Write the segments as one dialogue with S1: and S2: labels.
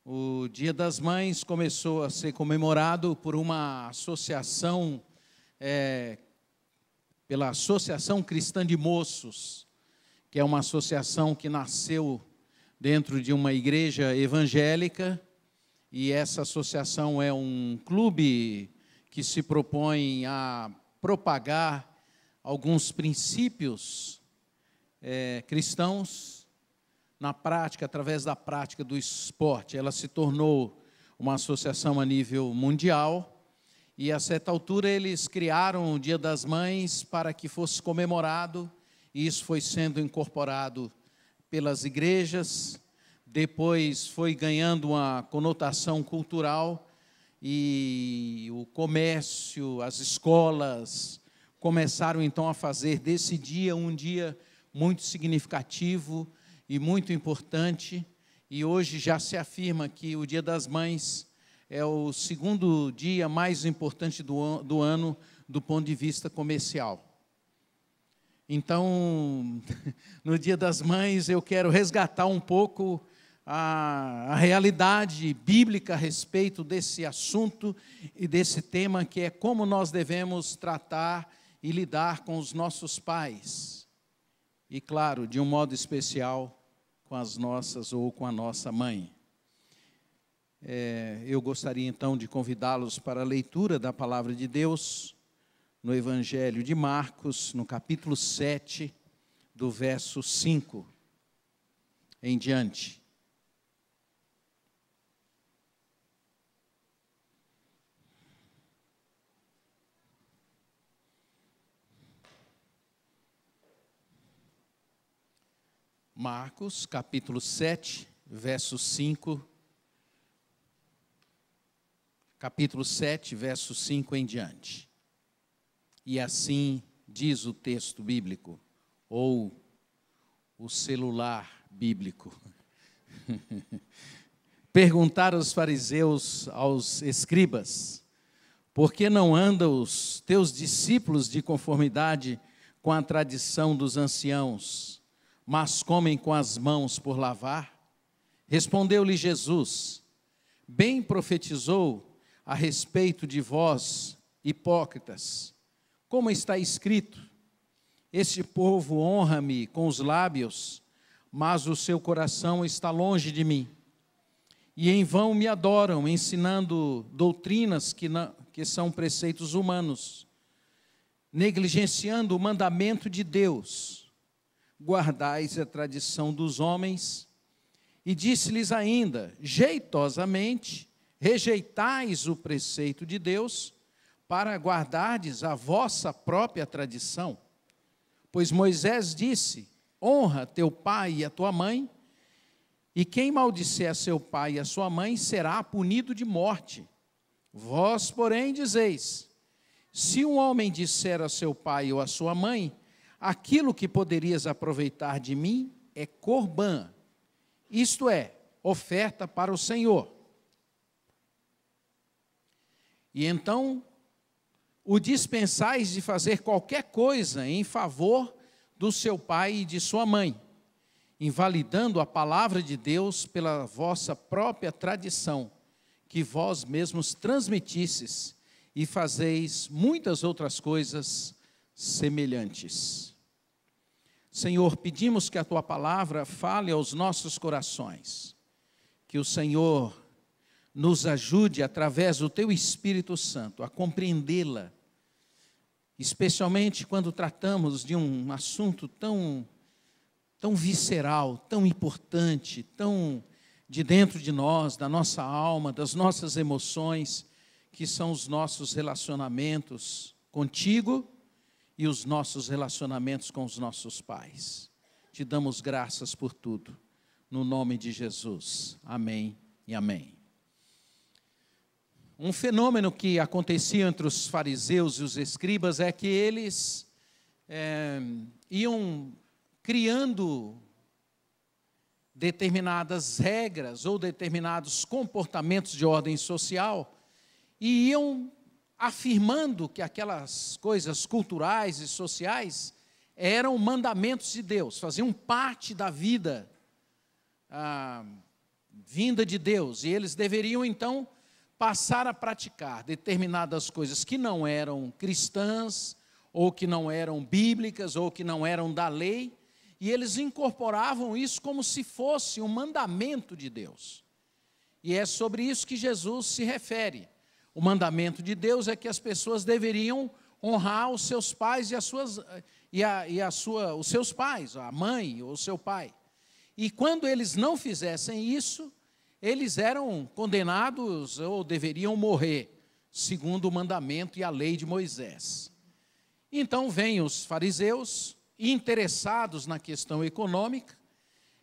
S1: O Dia das Mães começou a ser comemorado por uma associação, pela Associação Cristã de Moços, que é uma associação que nasceu dentro de uma igreja evangélica, e essa associação é um clube que se propõe a propagar alguns princípios cristãos na prática, através da prática do esporte. Ela se tornou uma associação a nível mundial, e a certa altura eles criaram o Dia das Mães para que fosse comemorado, e isso foi sendo incorporado pelas igrejas, depois foi ganhando uma conotação cultural, e o comércio, as escolas começaram então a fazer desse dia um dia muito significativo e muito importante, e hoje já se afirma que o Dia das Mães é o segundo dia mais importante do ano do ponto de vista comercial. Então, no Dia das Mães, eu quero resgatar um pouco a realidade bíblica a respeito desse assunto e desse tema, que é como nós devemos tratar e lidar com os nossos pais. E, claro, de um modo especial, com as nossas ou com a nossa mãe. Eu gostaria, então, de convidá-los para a leitura da Palavra de Deus no Evangelho de Marcos, no capítulo 7, do verso 5 em diante. Marcos, capítulo 7, verso 5. Capítulo 7, verso 5 em diante. E assim diz o texto bíblico, ou o celular bíblico. Perguntaram os fariseus aos escribas: por que não andam os teus discípulos de conformidade com a tradição dos anciãos, mas comem com as mãos por lavar? Respondeu-lhe Jesus: bem profetizou a respeito de vós, hipócritas. Como está escrito: este povo honra-me com os lábios, mas o seu coração está longe de mim. E em vão me adoram, ensinando doutrinas que são preceitos humanos, negligenciando o mandamento de Deus. Guardais a tradição dos homens. E disse-lhes ainda: jeitosamente rejeitais o preceito de Deus, para guardardes a vossa própria tradição. Pois Moisés disse: honra teu pai e a tua mãe, e quem maldisser a seu pai e a sua mãe será punido de morte. Vós, porém, dizeis: se um homem disser a seu pai ou a sua mãe, aquilo que poderias aproveitar de mim é corbã, isto é, oferta para o Senhor. E então o dispensais de fazer qualquer coisa em favor do seu pai e de sua mãe, invalidando a palavra de Deus pela vossa própria tradição, que vós mesmos transmitisseis, e fazeis muitas outras coisas semelhantes. Senhor, pedimos que a Tua palavra fale aos nossos corações, que o Senhor nos ajude, através do Teu Espírito Santo, a compreendê-la, especialmente quando tratamos de um assunto tão visceral, tão importante, tão de dentro de nós, da nossa alma, das nossas emoções, que são os nossos relacionamentos contigo e os nossos relacionamentos com os nossos pais. Te damos graças por tudo, no nome de Jesus. Amém e amém. Um fenômeno que acontecia entre os fariseus e os escribas é que eles iam criando determinadas regras ou determinados comportamentos de ordem social e iam afirmando que aquelas coisas culturais e sociais eram mandamentos de Deus, faziam parte da vida vinda de Deus, e eles deveriam então passar a praticar determinadas coisas que não eram cristãs, ou que não eram bíblicas, ou que não eram da lei, e eles incorporavam isso como se fosse um mandamento de Deus. E é sobre isso que Jesus se refere. O mandamento de Deus é que as pessoas deveriam honrar os seus pais os seus pais, a mãe ou o seu pai. E quando eles não fizessem isso, eles eram condenados ou deveriam morrer, segundo o mandamento e a lei de Moisés. Então vêm os fariseus, interessados na questão econômica,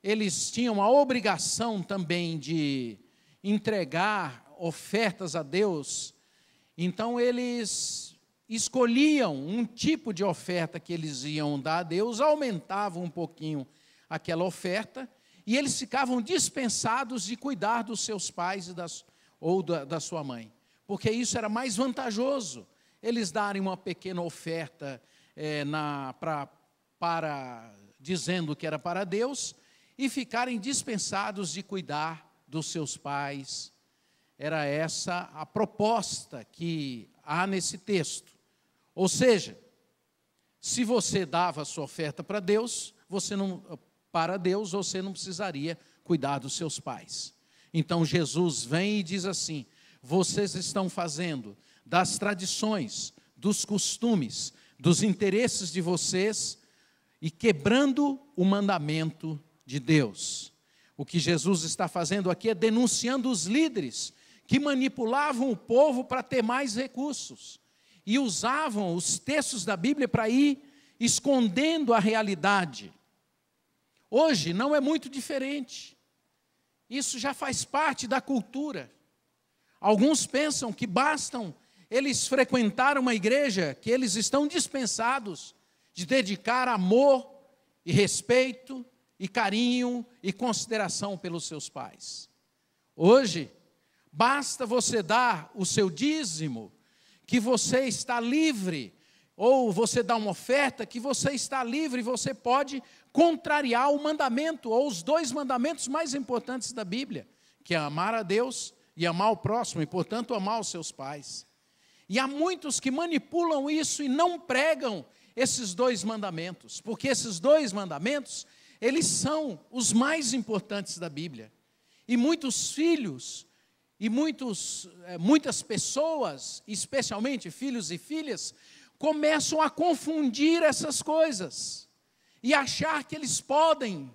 S1: eles tinham a obrigação também de entregar ofertas a Deus, então eles escolhiam um tipo de oferta que eles iam dar a Deus, aumentavam um pouquinho aquela oferta, e eles ficavam dispensados de cuidar dos seus pais ou da sua mãe, porque isso era mais vantajoso, eles darem uma pequena oferta dizendo que era para Deus, e ficarem dispensados de cuidar dos seus pais. Era essa a proposta que há nesse texto. Ou seja, se você dava a sua oferta para Deus, você não precisaria cuidar dos seus pais. Então Jesus vem e diz assim: vocês estão fazendo das tradições, dos costumes, dos interesses de vocês e quebrando o mandamento de Deus. O que Jesus está fazendo aqui é denunciando os líderes que manipulavam o povo para ter mais recursos e usavam os textos da Bíblia para ir escondendo a realidade. Hoje não é muito diferente. Isso já faz parte da cultura. Alguns pensam que bastam eles frequentar uma igreja, que eles estão dispensados de dedicar amor e respeito e carinho e consideração pelos seus pais. Hoje, basta você dar o seu dízimo, que você está livre, ou você dá uma oferta, que você está livre e você pode contrariar o mandamento, ou os dois mandamentos mais importantes da Bíblia, que é amar a Deus e amar o próximo, e portanto amar os seus pais. E há muitos que manipulam isso e não pregam esses dois mandamentos, porque esses dois mandamentos, eles são os mais importantes da Bíblia. E muitos filhos, e muitas pessoas, especialmente filhos e filhas, começam a confundir essas coisas e achar que eles podem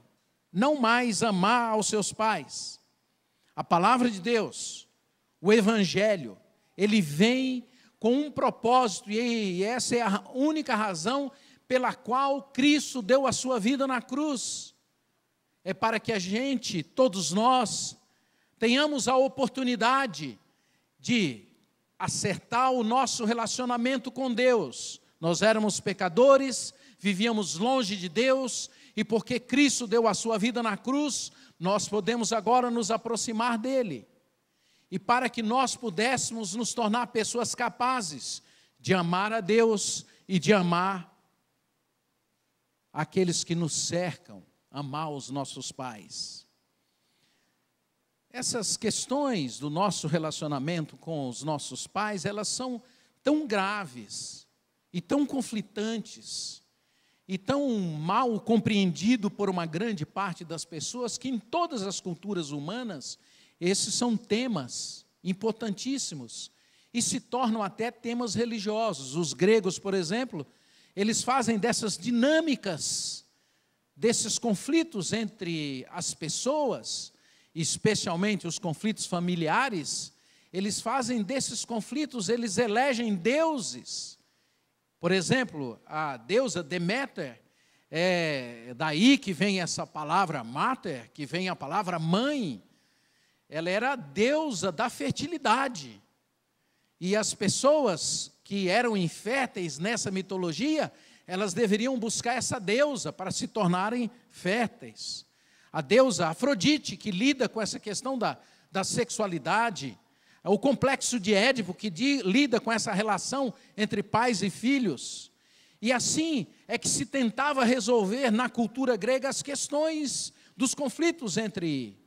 S1: não mais amar aos seus pais. A palavra de Deus, o Evangelho, ele vem com um propósito, e essa é a única razão pela qual Cristo deu a sua vida na cruz. É para que a gente, todos nós, tenhamos a oportunidade de acertar o nosso relacionamento com Deus. Nós éramos pecadores, vivíamos longe de Deus, e porque Cristo deu a sua vida na cruz, nós podemos agora nos aproximar dele. E para que nós pudéssemos nos tornar pessoas capazes de amar a Deus e de amar aqueles que nos cercam, amar os nossos pais. Essas questões do nosso relacionamento com os nossos pais, elas são tão graves e tão conflitantes e tão mal compreendido por uma grande parte das pessoas, que em todas as culturas humanas, esses são temas importantíssimos e se tornam até temas religiosos. Os gregos, por exemplo, eles fazem dessas dinâmicas, desses conflitos entre as pessoas, especialmente os conflitos familiares, eles fazem desses conflitos, eles elegem deuses. Por exemplo, a deusa Deméter, é daí que vem essa palavra mater, que vem a palavra mãe. Ela era a deusa da fertilidade. E as pessoas que eram inférteis nessa mitologia, elas deveriam buscar essa deusa para se tornarem férteis. A deusa Afrodite, que lida com essa questão da sexualidade. O complexo de Édipo, que lida com essa relação entre pais e filhos. E assim é que se tentava resolver na cultura grega as questões dos conflitos entre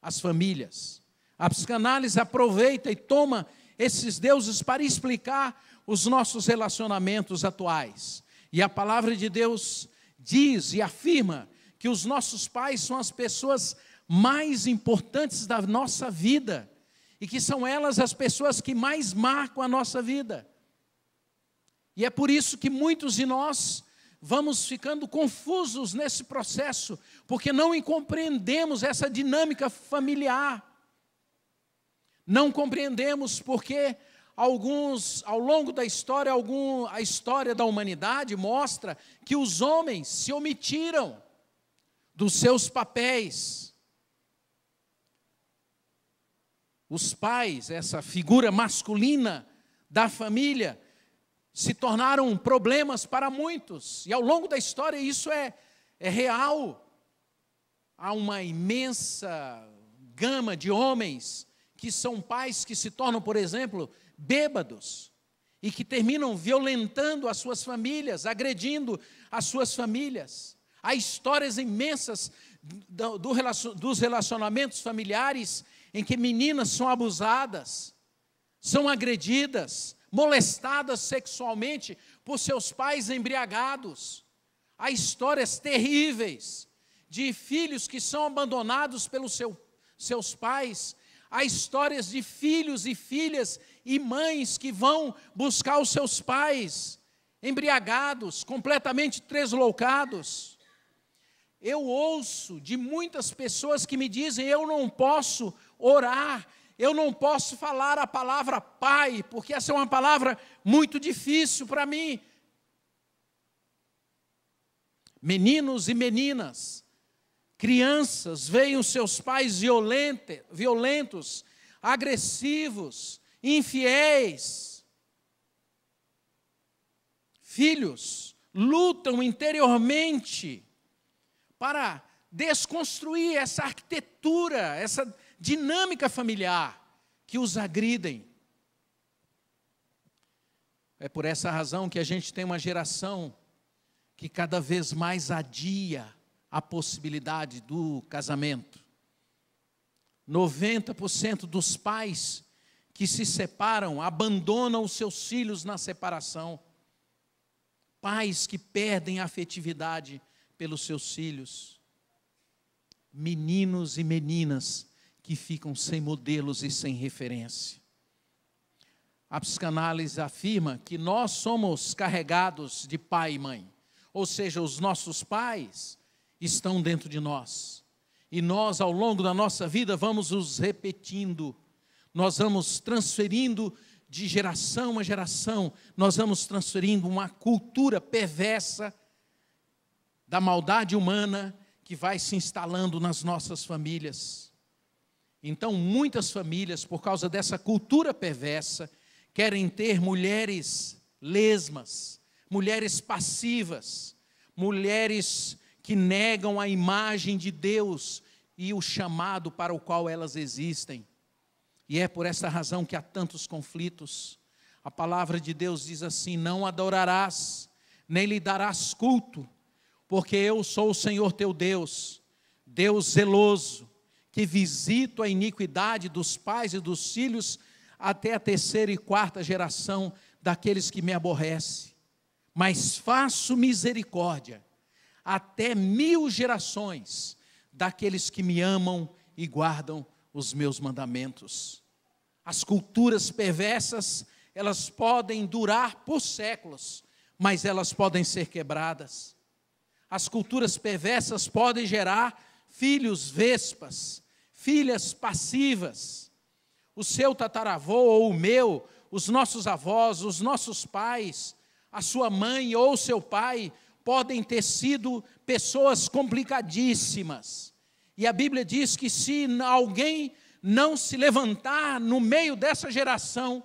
S1: as famílias. A psicanálise aproveita e toma esses deuses para explicar os nossos relacionamentos atuais. E a palavra de Deus diz e afirma que os nossos pais são as pessoas mais importantes da nossa vida e que são elas as pessoas que mais marcam a nossa vida. E é por isso que muitos de nós vamos ficando confusos nesse processo, porque não compreendemos essa dinâmica familiar. Não compreendemos porque alguns, ao longo da história, a história da humanidade mostra que os homens se omitiram dos seus papéis. Os pais, essa figura masculina da família, se tornaram problemas para muitos. E ao longo da história isso é real. Há uma imensa gama de homens que são pais que se tornam, por exemplo, bêbados e que terminam violentando as suas famílias, agredindo as suas famílias. Há histórias imensas dos relacionamentos familiares em que meninas são abusadas, são agredidas, molestadas sexualmente por seus pais embriagados. Há histórias terríveis de filhos que são abandonados pelos seus pais. Há histórias de filhos e filhas e mães que vão buscar os seus pais embriagados, completamente tresloucados. Eu ouço de muitas pessoas que me dizem: eu não posso orar, eu não posso falar a palavra pai, porque essa é uma palavra muito difícil para mim. Meninos e meninas, crianças veem os seus pais violentos, agressivos, infiéis. Filhos lutam interiormente para desconstruir essa arquitetura, essa dinâmica familiar que os agridem. É por essa razão que a gente tem uma geração que cada vez mais adia a possibilidade do casamento. 90% dos pais que se separam abandonam os seus filhos na separação. Pais que perdem a afetividade pelos seus filhos. Meninos e meninas que ficam sem modelos e sem referência. A psicanálise afirma que nós somos carregados de pai e mãe, ou seja, os nossos pais estão dentro de nós, e nós ao longo da nossa vida vamos os repetindo, nós vamos transferindo de geração a geração, nós vamos transferindo uma cultura perversa da maldade humana que vai se instalando nas nossas famílias. Então, muitas famílias, por causa dessa cultura perversa, querem ter mulheres lesmas, mulheres passivas, mulheres que negam a imagem de Deus e o chamado para o qual elas existem. E é por essa razão que há tantos conflitos. A palavra de Deus diz assim: não adorarás, nem lhe darás culto, porque eu sou o Senhor teu Deus, Deus zeloso, que visito a iniquidade dos pais e dos filhos até a 3ª e 4ª geração daqueles que me aborrecem. Mas faço misericórdia até 1000 gerações daqueles que me amam e guardam os meus mandamentos. As culturas perversas, elas podem durar por séculos, mas elas podem ser quebradas. As culturas perversas podem gerar filhos vespas, filhas passivas. O seu tataravô ou o meu, os nossos avós, os nossos pais, a sua mãe ou o seu pai podem ter sido pessoas complicadíssimas. E a Bíblia diz que se alguém não se levantar no meio dessa geração,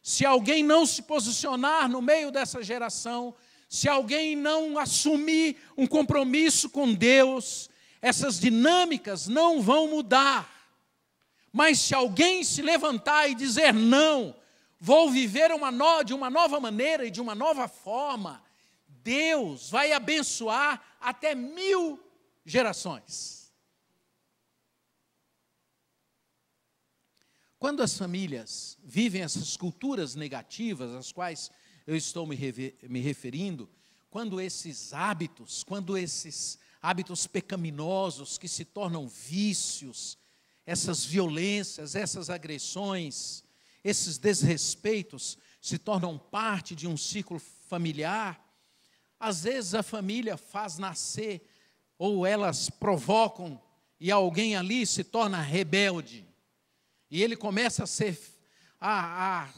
S1: se alguém não se posicionar no meio dessa geração, se alguém não assumir um compromisso com Deus, essas dinâmicas não vão mudar. Mas se alguém se levantar e dizer: não, vou viver de uma nova maneira e de uma nova forma, Deus vai abençoar até 1000 gerações. Quando as famílias vivem essas culturas negativas, às quais eu estou me referindo, quando esses hábitos pecaminosos que se tornam vícios, essas violências, essas agressões, esses desrespeitos se tornam parte de um ciclo familiar, às vezes a família faz nascer, ou elas provocam, e alguém ali se torna rebelde. E ele começa a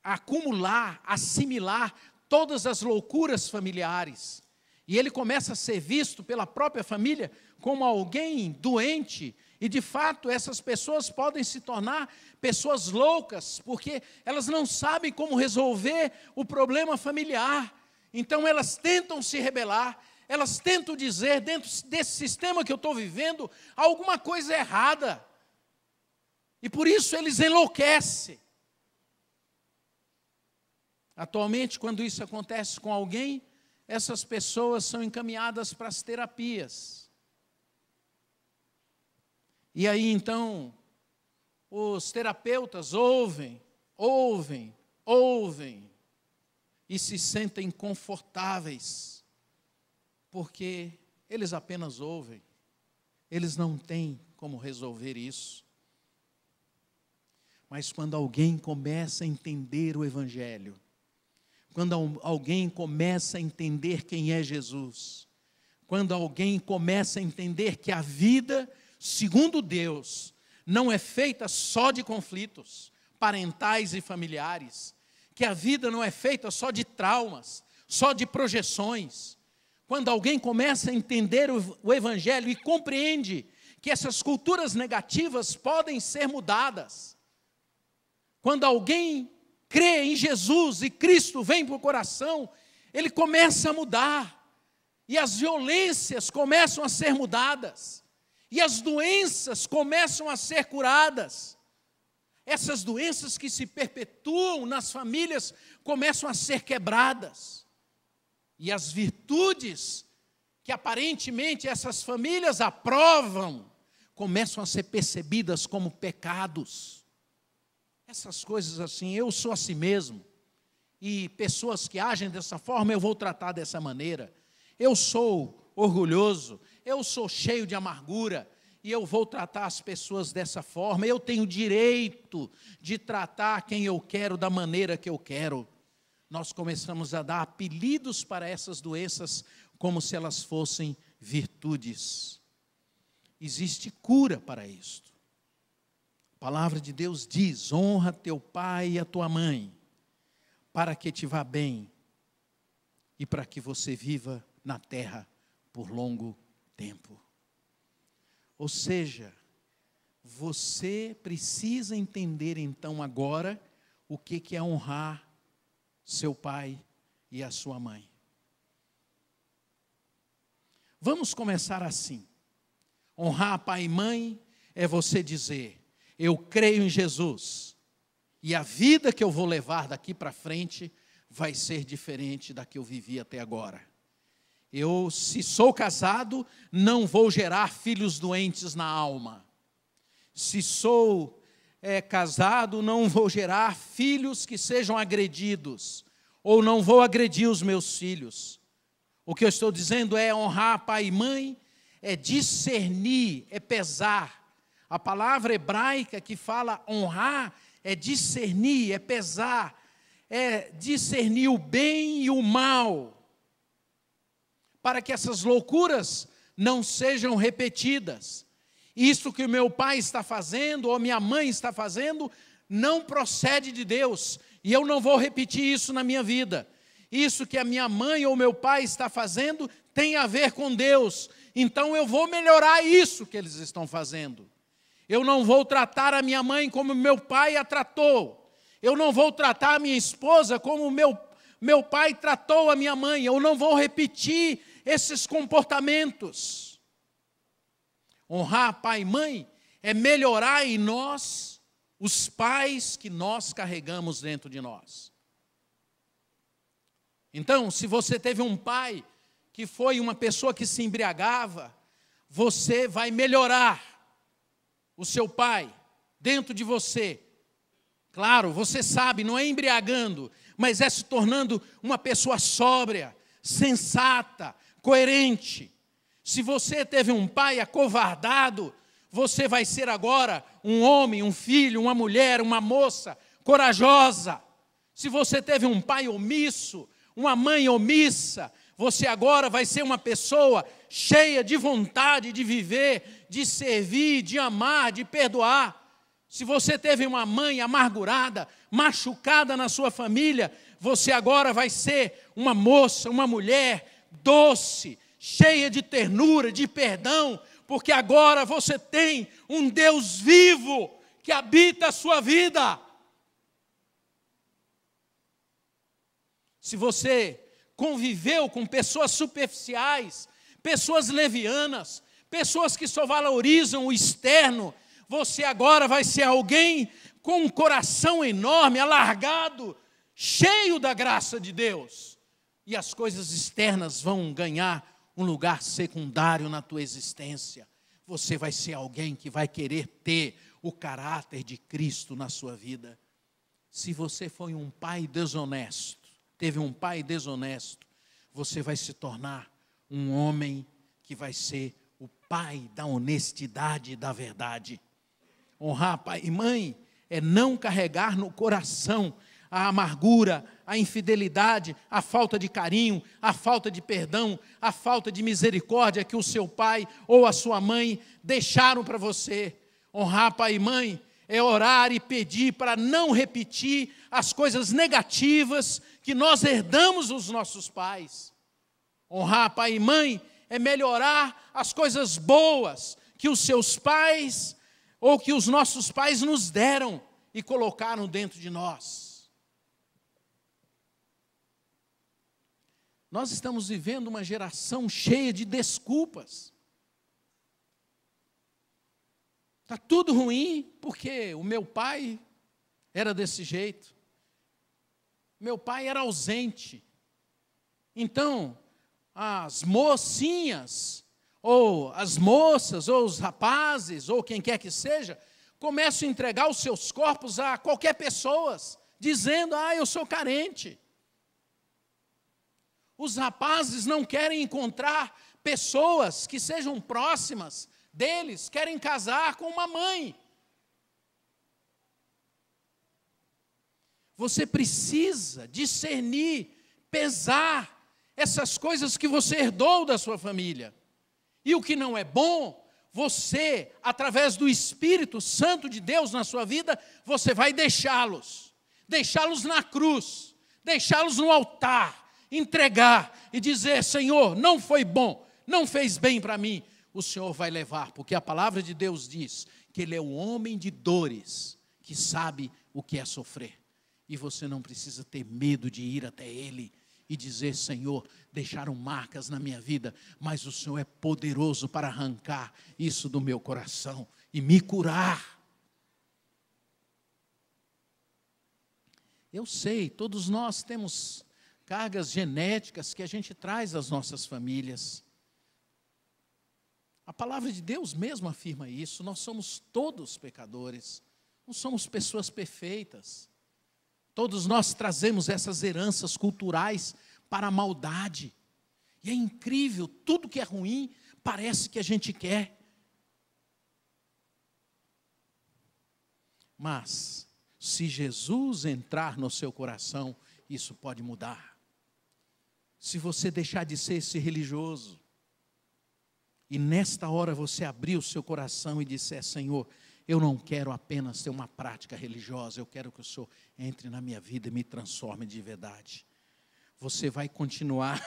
S1: acumular, assimilar todas as loucuras familiares. E ele começa a ser visto pela própria família como alguém doente. E, de fato, essas pessoas podem se tornar pessoas loucas, porque elas não sabem como resolver o problema familiar. Então, elas tentam se rebelar, elas tentam dizer, dentro desse sistema que eu estou vivendo, alguma coisa errada. E por isso eles enlouquecem. Atualmente, quando isso acontece com alguém, essas pessoas são encaminhadas para as terapias. E aí, então, os terapeutas ouvem, e se sentem confortáveis, porque eles apenas ouvem, eles não têm como resolver isso. Mas quando alguém começa a entender o Evangelho, quando alguém começa a entender quem é Jesus, quando alguém começa a entender que a vida, segundo Deus, não é feita só de conflitos parentais e familiares, que a vida não é feita só de traumas, só de projeções. Quando alguém começa a entender o Evangelho e compreende que essas culturas negativas podem ser mudadas, quando alguém crê em Jesus e Cristo vem para o coração, ele começa a mudar, e as violências começam a ser mudadas, e as doenças começam a ser curadas. Essas doenças que se perpetuam nas famílias começam a ser quebradas, e as virtudes que aparentemente essas famílias aprovam começam a ser percebidas como pecados. Essas coisas assim, eu sou assim mesmo, e pessoas que agem dessa forma eu vou tratar dessa maneira. Eu sou orgulhoso, eu sou cheio de amargura, e eu vou tratar as pessoas dessa forma. Eu tenho direito de tratar quem eu quero da maneira que eu quero. Nós começamos a dar apelidos para essas doenças como se elas fossem virtudes. Existe cura para isto. A palavra de Deus diz: honra teu pai e a tua mãe, para que te vá bem e para que você viva na terra por longo tempo. Ou seja, você precisa entender então agora o que é honrar seu pai e a sua mãe. Vamos começar assim. Honrar pai e mãe é você dizer: eu creio em Jesus, e a vida que eu vou levar daqui para frente vai ser diferente da que eu vivi até agora. Eu, se sou casado, não vou gerar filhos doentes na alma. Se sou casado, não vou gerar filhos que sejam agredidos, ou não vou agredir os meus filhos. O que eu estou dizendo é honrar pai e mãe, é discernir, é pesar. A palavra hebraica que fala honrar é discernir, é pesar, é discernir o bem e o mal, para que essas loucuras não sejam repetidas. Isto que o meu pai está fazendo, ou minha mãe está fazendo, não procede de Deus, e eu não vou repetir isso na minha vida. Isso que a minha mãe ou meu pai está fazendo tem a ver com Deus, então eu vou melhorar isso que eles estão fazendo. Eu não vou tratar a minha mãe como meu pai a tratou. Eu não vou tratar a minha esposa como meu pai tratou a minha mãe. Eu não vou repetir esses comportamentos. Honrar pai e mãe é melhorar em nós os pais que nós carregamos dentro de nós. Então, se você teve um pai que foi uma pessoa que se embriagava, você vai melhorar o seu pai dentro de você, Claro, você sabe, não é embriagando, mas é se tornando uma pessoa sóbria, sensata, coerente. Se você teve um pai acovardado, você vai ser agora um homem, um filho, uma mulher, uma moça corajosa. Se você teve um pai omisso, uma mãe omissa, você agora vai ser uma pessoa cheia de vontade de viver, de servir, de amar, de perdoar. Se você teve uma mãe amargurada, machucada na sua família, você agora vai ser uma moça, uma mulher doce, cheia de ternura, de perdão, porque agora você tem um Deus vivo que habita a sua vida. Se você conviveu com pessoas superficiais, pessoas levianas, pessoas que só valorizam o externo, você agora vai ser alguém com um coração enorme, alargado, cheio da graça de Deus. E as coisas externas vão ganhar um lugar secundário na tua existência. Você vai ser alguém que vai querer ter o caráter de Cristo na sua vida. Se você foi um pai desonesto, teve um pai desonesto, você vai se tornar um homem que vai ser o pai da honestidade e da verdade. Honrar pai e mãe é não carregar no coração a amargura, a infidelidade, a falta de carinho, a falta de perdão, a falta de misericórdia que o seu pai ou a sua mãe deixaram para você. Honrar pai e mãe é orar e pedir para não repetir as coisas negativas que nós herdamos dos nossos pais. Honrar pai e mãe é melhorar as coisas boas que os seus pais ou que os nossos pais nos deram e colocaram dentro de nós. Nós estamos vivendo uma geração cheia de desculpas. Está tudo ruim porque o meu pai era desse jeito. Meu pai era ausente. Então, as mocinhas, ou as moças, ou os rapazes, ou quem quer que seja, começam a entregar os seus corpos a qualquer pessoa, dizendo, eu sou carente. Os rapazes não querem encontrar pessoas que sejam próximas deles, querem casar com uma mãe. Você precisa discernir, pesar essas coisas que você herdou da sua família. E o que não é bom, você, através do Espírito Santo de Deus na sua vida, você vai deixá-los na cruz, deixá-los no altar, entregar e dizer, Senhor, não foi bom, não fez bem para mim. O Senhor vai levar, porque a palavra de Deus diz que Ele é o homem de dores, que sabe o que é sofrer. E você não precisa ter medo de ir até Ele e dizer, Senhor, deixaram marcas na minha vida, mas o Senhor é poderoso para arrancar isso do meu coração e me curar. Eu sei, todos nós temos cargas genéticas que a gente traz das nossas famílias. A palavra de Deus mesmo afirma isso, nós somos todos pecadores, não somos pessoas perfeitas. Todos nós trazemos essas heranças culturais para a maldade. E é incrível, tudo que é ruim parece que a gente quer. Mas, se Jesus entrar no seu coração, isso pode mudar. Se você deixar de ser esse religioso, e nesta hora você abrir o seu coração e disser, Senhor, eu não quero apenas ter uma prática religiosa, eu quero que o Senhor entre na minha vida e me transforme de verdade. Você vai continuar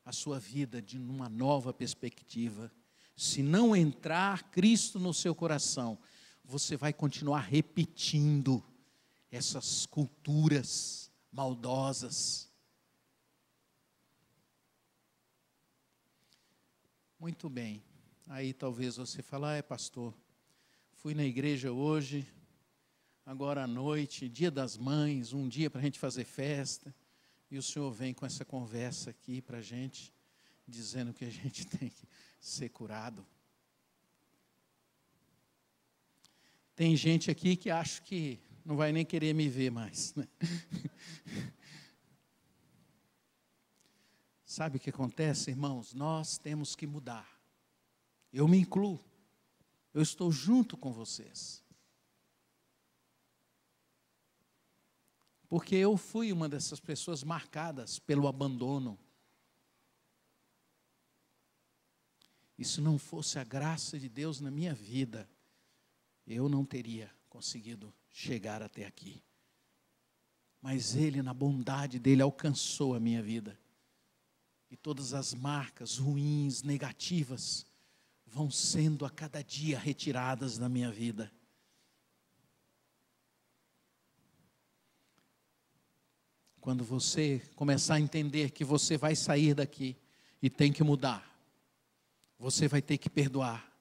S1: a sua vida de uma nova perspectiva. Se não entrar Cristo no seu coração, você vai continuar repetindo essas culturas maldosas. Muito bem. Aí talvez você fale, pastor, fui na igreja hoje, agora à noite, dia das mães, um dia para a gente fazer festa, e o senhor vem com essa conversa aqui para a gente, dizendo que a gente tem que ser curado. Tem gente aqui que acha que não vai nem querer me ver mais, né? Sabe o que acontece, irmãos? Nós temos que mudar. Eu me incluo. Eu estou junto com vocês. Porque eu fui uma dessas pessoas marcadas pelo abandono. E se não fosse a graça de Deus na minha vida, eu não teria conseguido chegar até aqui. Mas Ele, na bondade dEle, alcançou a minha vida. E todas as marcas ruins, negativas, vão sendo a cada dia retiradas da minha vida. Quando você começar a entender que você vai sair daqui e tem que mudar, você vai ter que perdoar,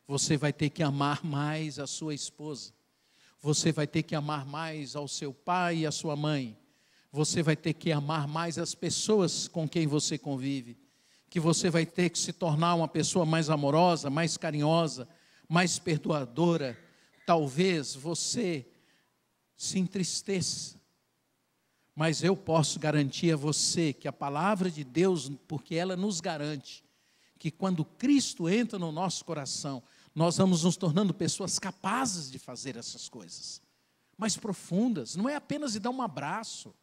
S1: você vai ter que amar mais a sua esposa, você vai ter que amar mais ao seu pai e à sua mãe, você vai ter que amar mais as pessoas com quem você convive, que você vai ter que se tornar uma pessoa mais amorosa, mais carinhosa, mais perdoadora. Talvez você se entristeça, mas eu posso garantir a você que a palavra de Deus, porque ela nos garante, que quando Cristo entra no nosso coração, nós vamos nos tornando pessoas capazes de fazer essas coisas, mais profundas. Não é apenas de dar um abraço,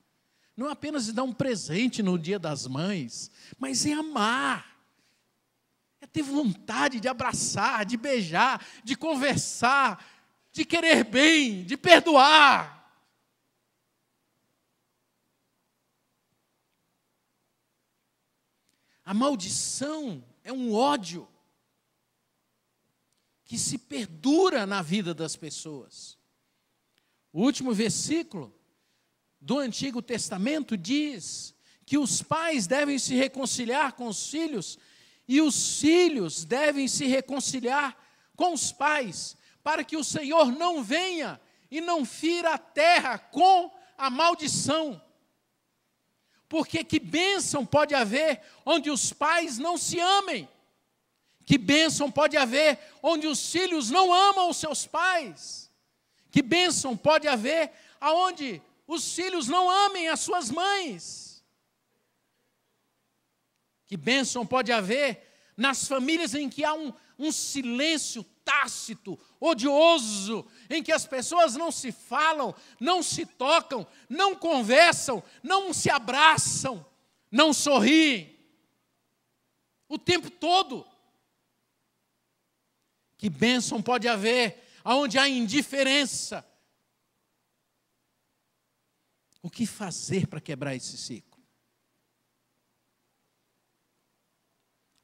S1: não é apenas de dar um presente no Dia das Mães, mas é amar, é ter vontade de abraçar, de beijar, de conversar, de querer bem, de perdoar. A maldição é um ódio que se perdura na vida das pessoas. O último versículo do Antigo Testamento diz que os pais devem se reconciliar com os filhos e os filhos devem se reconciliar com os pais, para que o Senhor não venha e não fira a terra com a maldição. Porque que bênção pode haver onde os pais não se amem? Que bênção pode haver onde os filhos não amam os seus pais? Que bênção pode haver aonde os filhos não amem as suas mães? Que bênção pode haver nas famílias em que há um silêncio tácito, odioso, em que as pessoas não se falam, não se tocam, não conversam, não se abraçam, não sorriem, o tempo todo. Que bênção pode haver aonde há indiferença? O que fazer para quebrar esse ciclo?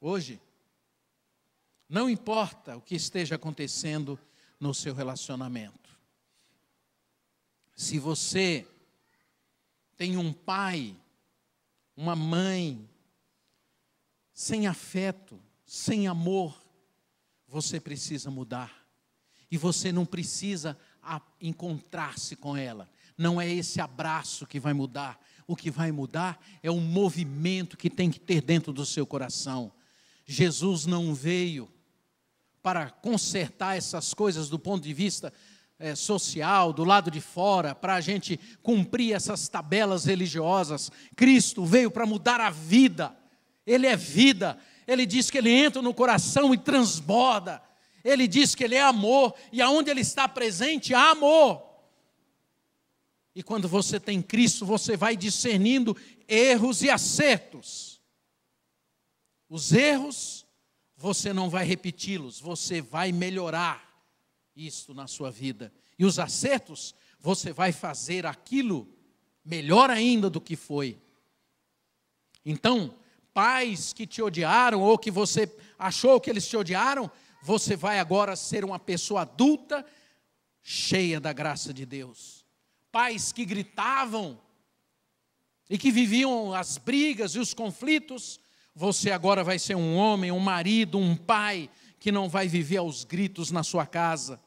S1: Hoje, não importa o que esteja acontecendo no seu relacionamento. Se você tem um pai, uma mãe, sem afeto, sem amor, você precisa mudar. E você não precisa encontrar-se com ela. Não é esse abraço que vai mudar. O que vai mudar é um movimento que tem que ter dentro do seu coração. Jesus não veio para consertar essas coisas do ponto de vista social, do lado de fora, para a gente cumprir essas tabelas religiosas. Cristo veio para mudar a vida. Ele é vida. Ele diz que Ele entra no coração e transborda. Ele diz que Ele é amor. E aonde Ele está presente, há amor. E quando você tem Cristo, você vai discernindo erros e acertos. Os erros, você não vai repeti-los, você vai melhorar isto na sua vida. E os acertos, você vai fazer aquilo melhor ainda do que foi. Então, pais que te odiaram ou que você achou que eles te odiaram, você vai agora ser uma pessoa adulta, cheia da graça de Deus. Pais que gritavam e que viviam as brigas e os conflitos, você agora vai ser um homem, um marido, um pai que não vai viver aos gritos na sua casa.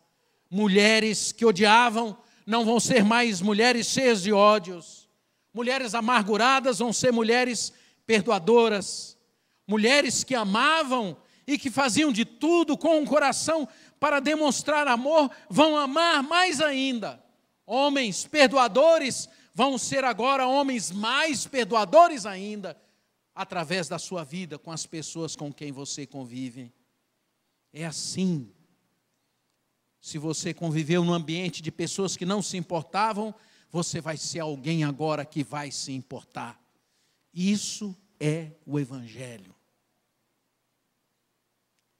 S1: Mulheres que odiavam não vão ser mais mulheres cheias de ódios. Mulheres amarguradas vão ser mulheres perdoadoras. Mulheres que amavam e que faziam de tudo com o coração para demonstrar amor, vão amar mais ainda. Homens perdoadores vão ser agora homens mais perdoadores ainda, através da sua vida com as pessoas com quem você convive. É assim. Se você conviveu num ambiente de pessoas que não se importavam, você vai ser alguém agora que vai se importar. Isso é o Evangelho.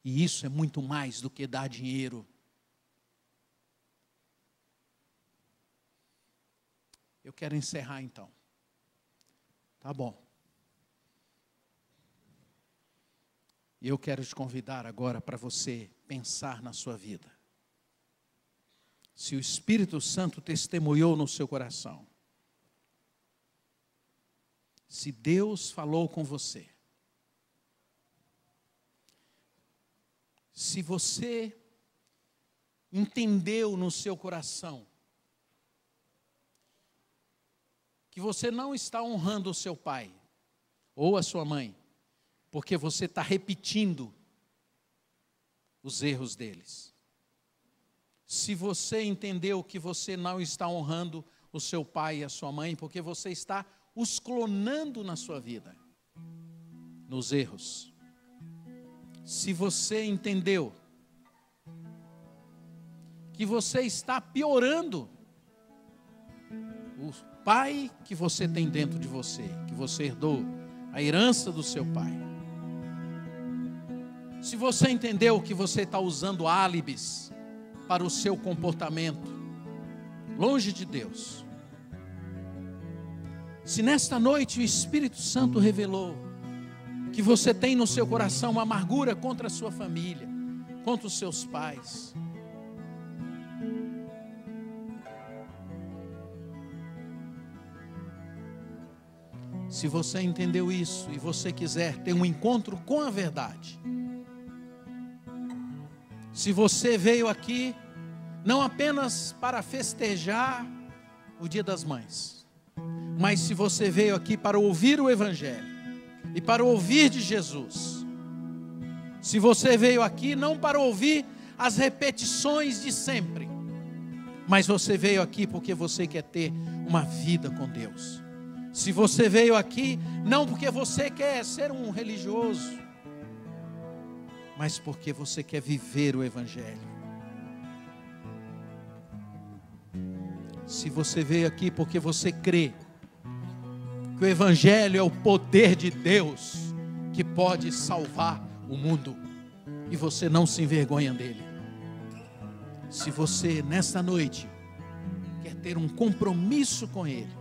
S1: E isso é muito mais do que dar dinheiro. Eu quero encerrar então. Tá bom. E eu quero te convidar agora para você pensar na sua vida. Se o Espírito Santo testemunhou no seu coração, se Deus falou com você, se você entendeu no seu coração que você não está honrando o seu pai ou a sua mãe, porque você está repetindo os erros deles. Se você entendeu que você não está honrando o seu pai e a sua mãe, porque você está os clonando na sua vida, nos erros. Se você entendeu que você está piorando o pai que você tem dentro de você, que você herdou, a herança do seu pai. Se você entendeu que você está usando álibis para o seu comportamento, longe de Deus. Se nesta noite o Espírito Santo revelou que você tem no seu coração uma amargura contra a sua família, contra os seus pais, se você entendeu isso e você quiser ter um encontro com a verdade, se você veio aqui não apenas para festejar o Dia das Mães, mas se você veio aqui para ouvir o Evangelho e para ouvir de Jesus, se você veio aqui não para ouvir as repetições de sempre, mas você veio aqui porque você quer ter uma vida com Deus, se você veio aqui não porque você quer ser um religioso, mas porque você quer viver o Evangelho. Se você veio aqui porque você crê que o Evangelho é o poder de Deus que pode salvar o mundo, e você não se envergonha dele. Se você nesta noite quer ter um compromisso com ele,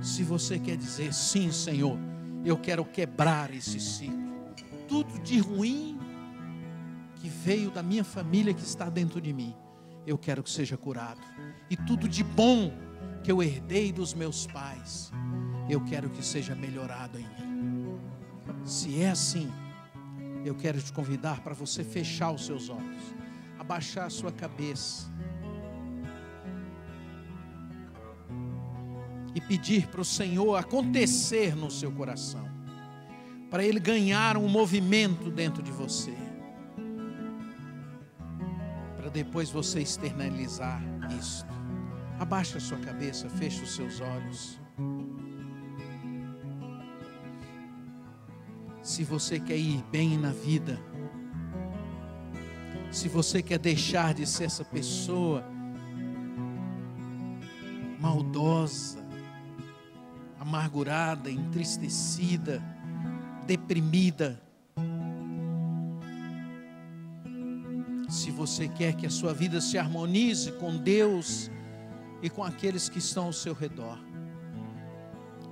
S1: se você quer dizer sim, Senhor, eu quero quebrar esse ciclo, tudo de ruim que veio da minha família que está dentro de mim, eu quero que seja curado. E tudo de bom que eu herdei dos meus pais, eu quero que seja melhorado em mim. Se é assim, eu quero te convidar para você fechar os seus olhos, abaixar a sua cabeça e pedir para o Senhor acontecer no seu coração, para Ele ganhar um movimento dentro de você, para depois você externalizar isso. Abaixa a sua cabeça, feche os seus olhos. Se você quer ir bem na vida, se você quer deixar de ser essa pessoa maldosa, amargurada, entristecida, deprimida, se você quer que a sua vida se harmonize com Deus e com aqueles que estão ao seu redor,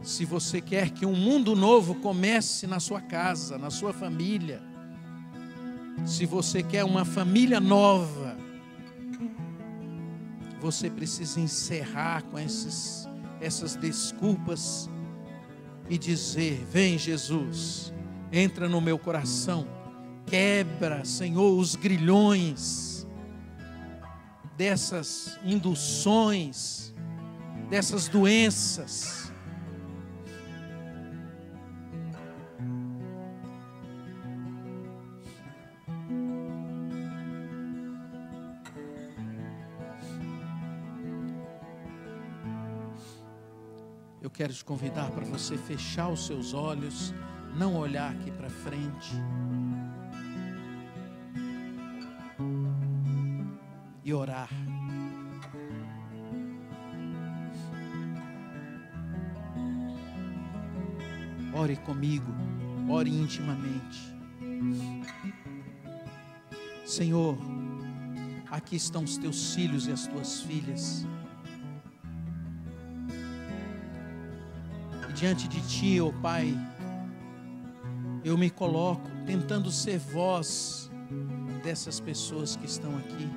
S1: se você quer que um mundo novo comece na sua casa, na sua família, se você quer uma família nova, você precisa encerrar com essas desculpas e dizer: vem Jesus, entra no meu coração, quebra, Senhor, os grilhões dessas induções, dessas doenças. eu quero te convidar para você fechar os seus olhos, não olhar aqui para frente e orar. Ore comigo, ore intimamente. Senhor, aqui estão os teus filhos e as tuas filhas. E diante de ti, ó Pai, eu me coloco tentando ser voz dessas pessoas que estão aqui.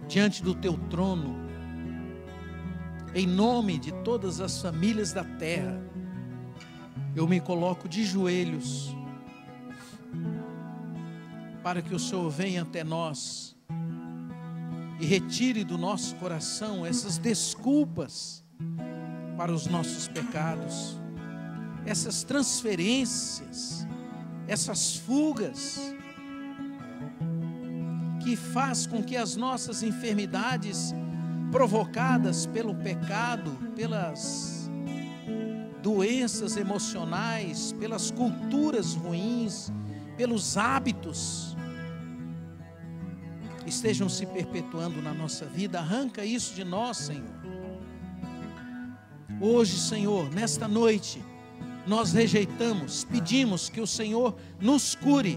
S1: Diante do teu trono, em nome de todas as famílias da terra, eu me coloco de joelhos, para que o Senhor venha até nós e retire do nosso coração essas desculpas para os nossos pecados, essas transferências, essas fugas, que faz com que as nossas enfermidades provocadas pelo pecado, pelas doenças emocionais, pelas culturas ruins, pelos hábitos, estejam se perpetuando na nossa vida. Arranca isso de nós, Senhor. Hoje, Senhor, nesta noite, nós rejeitamos, pedimos que o Senhor nos cure,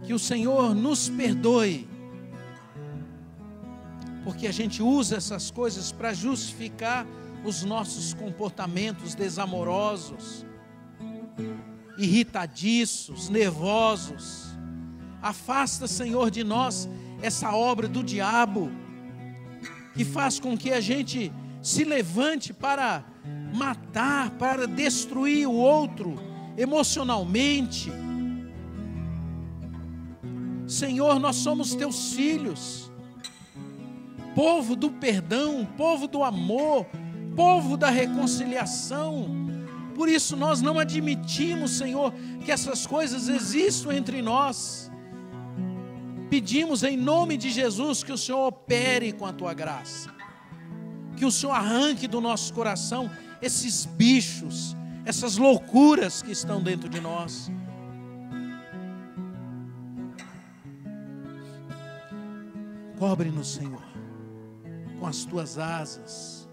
S1: que o Senhor nos perdoe, porque a gente usa essas coisas para justificar os nossos comportamentos desamorosos, irritadiços, nervosos. Afasta, Senhor, de nós essa obra do diabo, que faz com que a gente se levante para matar, para destruir o outro emocionalmente. Senhor, nós somos teus filhos, povo do perdão, povo do amor, povo da reconciliação. Por isso nós não admitimos, Senhor, que essas coisas existam entre nós. Pedimos em nome de Jesus que o Senhor opere com a tua graça, que o Senhor arranque do nosso coração esses bichos, essas loucuras que estão dentro de nós. Cobre-nos, Senhor, com as tuas asas,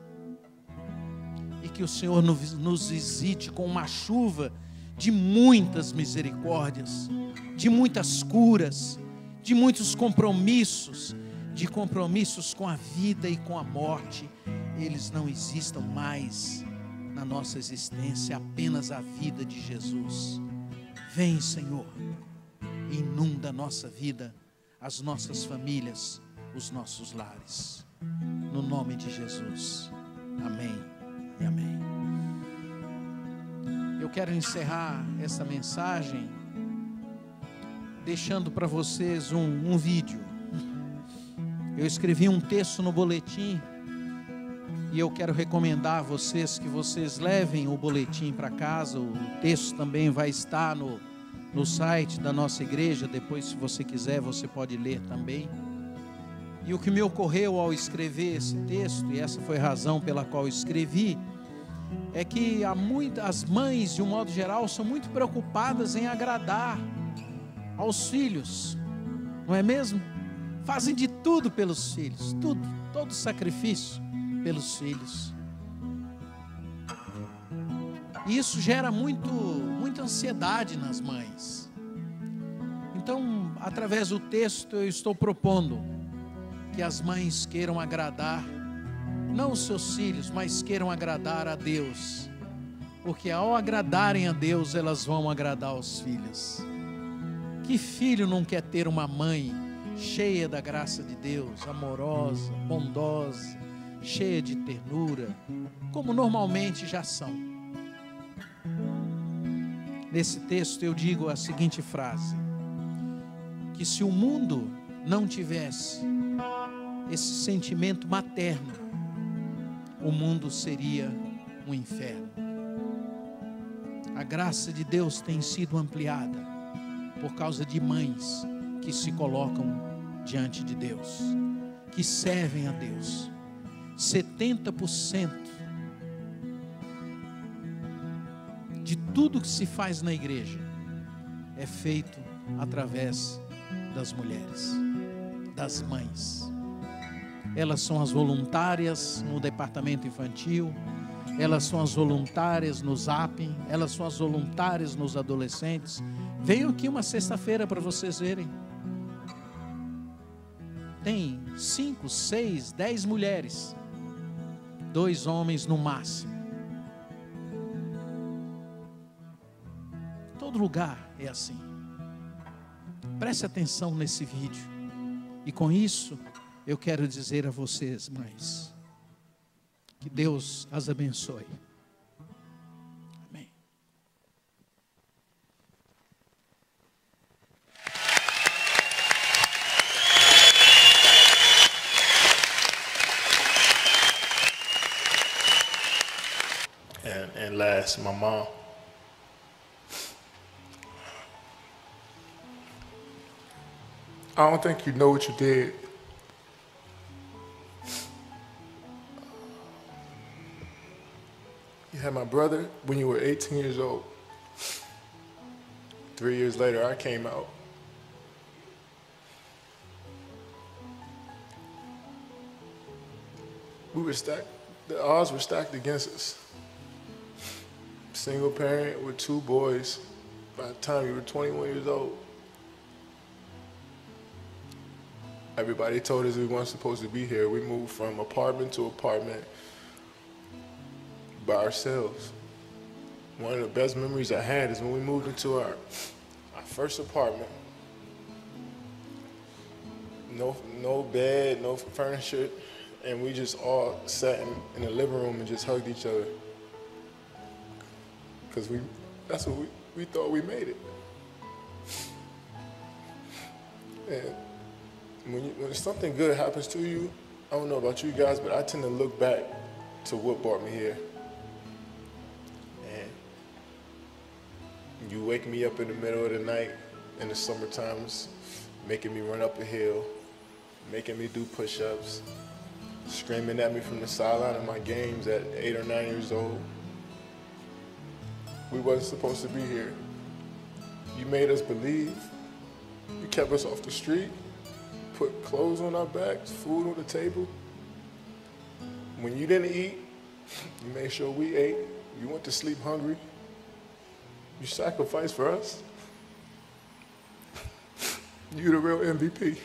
S1: e que o Senhor nos visite com uma chuva de muitas misericórdias, de muitas curas, de muitos compromissos, de compromissos com a vida e com a morte. Eles não existam mais na nossa existência, apenas a vida de Jesus. Vem, Senhor, e inunda a nossa vida, as nossas famílias, os nossos lares. No nome de Jesus. Amém e amém. Eu quero encerrar essa mensagem deixando para vocês um vídeo. Eu escrevi um texto no boletim e eu quero recomendar a vocês que vocês levem o boletim para casa. O texto também vai estar no site da nossa igreja. Depois, se você quiser, você pode ler também. E o que me ocorreu ao escrever esse texto, e essa foi a razão pela qual eu escrevi, é que as mães, de um modo geral, são muito preocupadas em agradar aos filhos, não é mesmo? Fazem de tudo pelos filhos, todo sacrifício pelos filhos. E isso gera muita ansiedade nas mães. Então, através do texto, eu estou propondo que as mães queiram agradar, não os seus filhos, mas queiram agradar a Deus, porque ao agradarem a Deus, elas vão agradar os filhos. Que filho não quer ter uma mãe cheia da graça de Deus, amorosa, bondosa, cheia de ternura, como normalmente já são? Nesse texto eu digo a seguinte frase: que se o mundo não tivesse esse sentimento materno, o mundo seria um inferno. A graça de Deus tem sido ampliada por causa de mães que se colocam diante de Deus, que servem a Deus. 70% de tudo que se faz na igreja é feito através das mulheres, das mães. Elas são as voluntárias no departamento infantil, elas são as voluntárias no Zapping, elas são as voluntárias nos adolescentes. Venham aqui uma sexta-feira para vocês verem. Tem 5, 6, 10 mulheres, 2 homens no máximo. Todo lugar é assim. Preste atenção nesse vídeo. E com isso, eu quero dizer a vocês, mães, que Deus as abençoe. Amém.
S2: And last, my mom. I don't think you know what you did. You had my brother when you were 18 years old. 3 years later, I came out. We were stacked, the odds were stacked against us. Single parent with 2 boys by the time you were 21 years old. Everybody told us we weren't supposed to be here. We moved from apartment to apartment by ourselves. One of the best memories I had is when we moved into our first apartment. No bed, no furniture, and we just all sat in the living room and just hugged each other. Because that's what we thought we made it. And when something good happens to you, I don't know about you guys, but I tend to look back to what brought me here. And you wake me up in the middle of the night in the summer times, making me run up a hill, making me do push-ups, screaming at me from the sideline of my games at 8 or 9 years old. We wasn't supposed to be here. You made us believe. You kept us off the street, put clothes on our backs, food on the table. When you didn't eat, you made sure we ate. You went to sleep hungry. You sacrificed for us. You the real MVP.